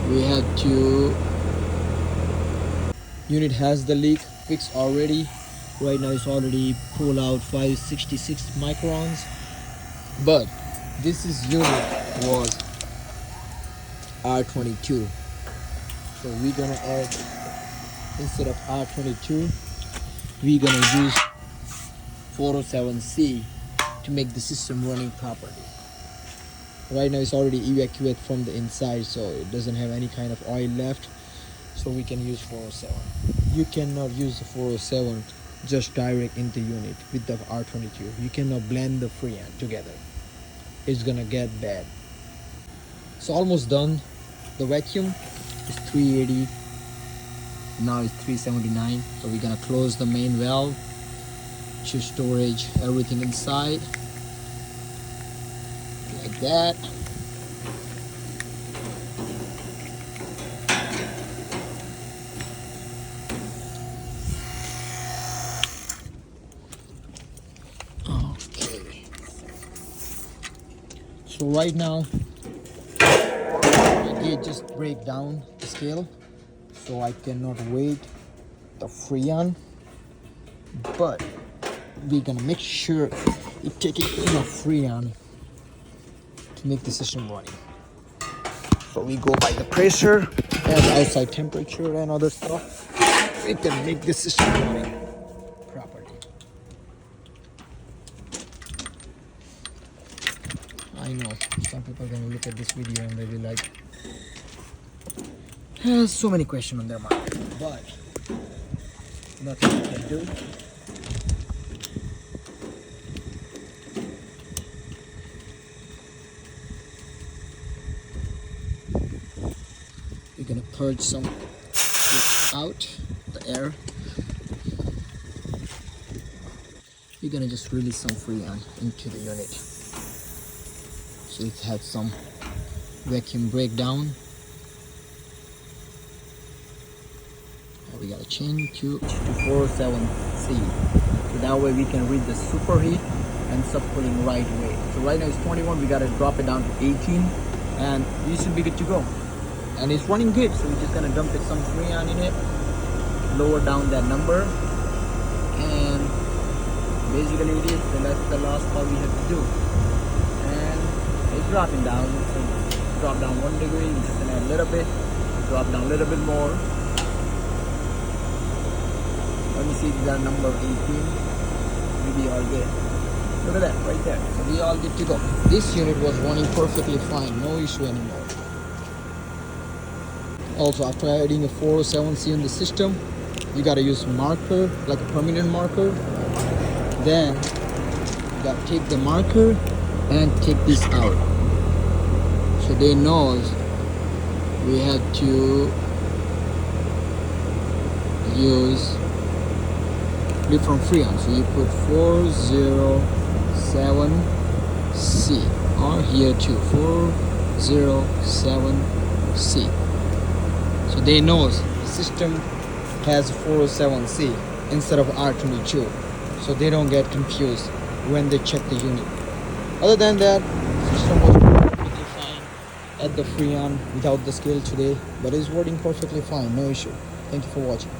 we have to unit has the leak fixed already. Right now it's already pulled out 566 microns, but this is unit was R22, so we're gonna add, instead of R22 we're gonna use 407C to make the system running properly. Right now it's already evacuated from the inside, so it doesn't have any kind of oil left, so we can use 407. You cannot use the 407 just direct in the unit with the R22. You cannot blend the freon together, it's gonna get bad. It's almost done. The vacuum is 380, now it's 379, so we're gonna close the main valve to storage everything inside like that. Okay, so right now my gauge just break down the scale, so I cannot weight the freon, but we're gonna make sure it taking enough freon to make the system running. So we go by the pressure and outside temperature and other stuff. We can make the system running properly. I know some people are gonna look at this video and they'll be like, so many questions on their mind, but nothing we can do. We're gonna purge some out the air. We're gonna just release some freon into the unit, so it had some vacuum breakdown. We gotta change to 407C, so that way we can read the superheat and subcooling right away. So right now it's 21, we gotta drop it down to 18 and we should be good to go. And it's running good, so we're just gonna dump it some freon in it, lower down that number, and basically it is, so that's the last part we have to do. And it's dropping down, so drop down 1 degree, we're just gonna add a little bit, drop down a little bit more. Let me see if we got number 18, maybe all good. Look at that right there, so we all good to go. This unit was running perfectly fine, no issue anymore. Also, after adding a 407C in the system, you gotta use marker, like a permanent marker. Then you gotta take the marker and take this out, so they knows we have to use different freon. So you put 407C, or here too 407C. So they knows the system has 407C instead of R22, so they don't get confused when they check the unit. Other than that, the system was perfectly fine. Add the freon without the scale today, but it's working perfectly fine, no issue. Thank you for watching.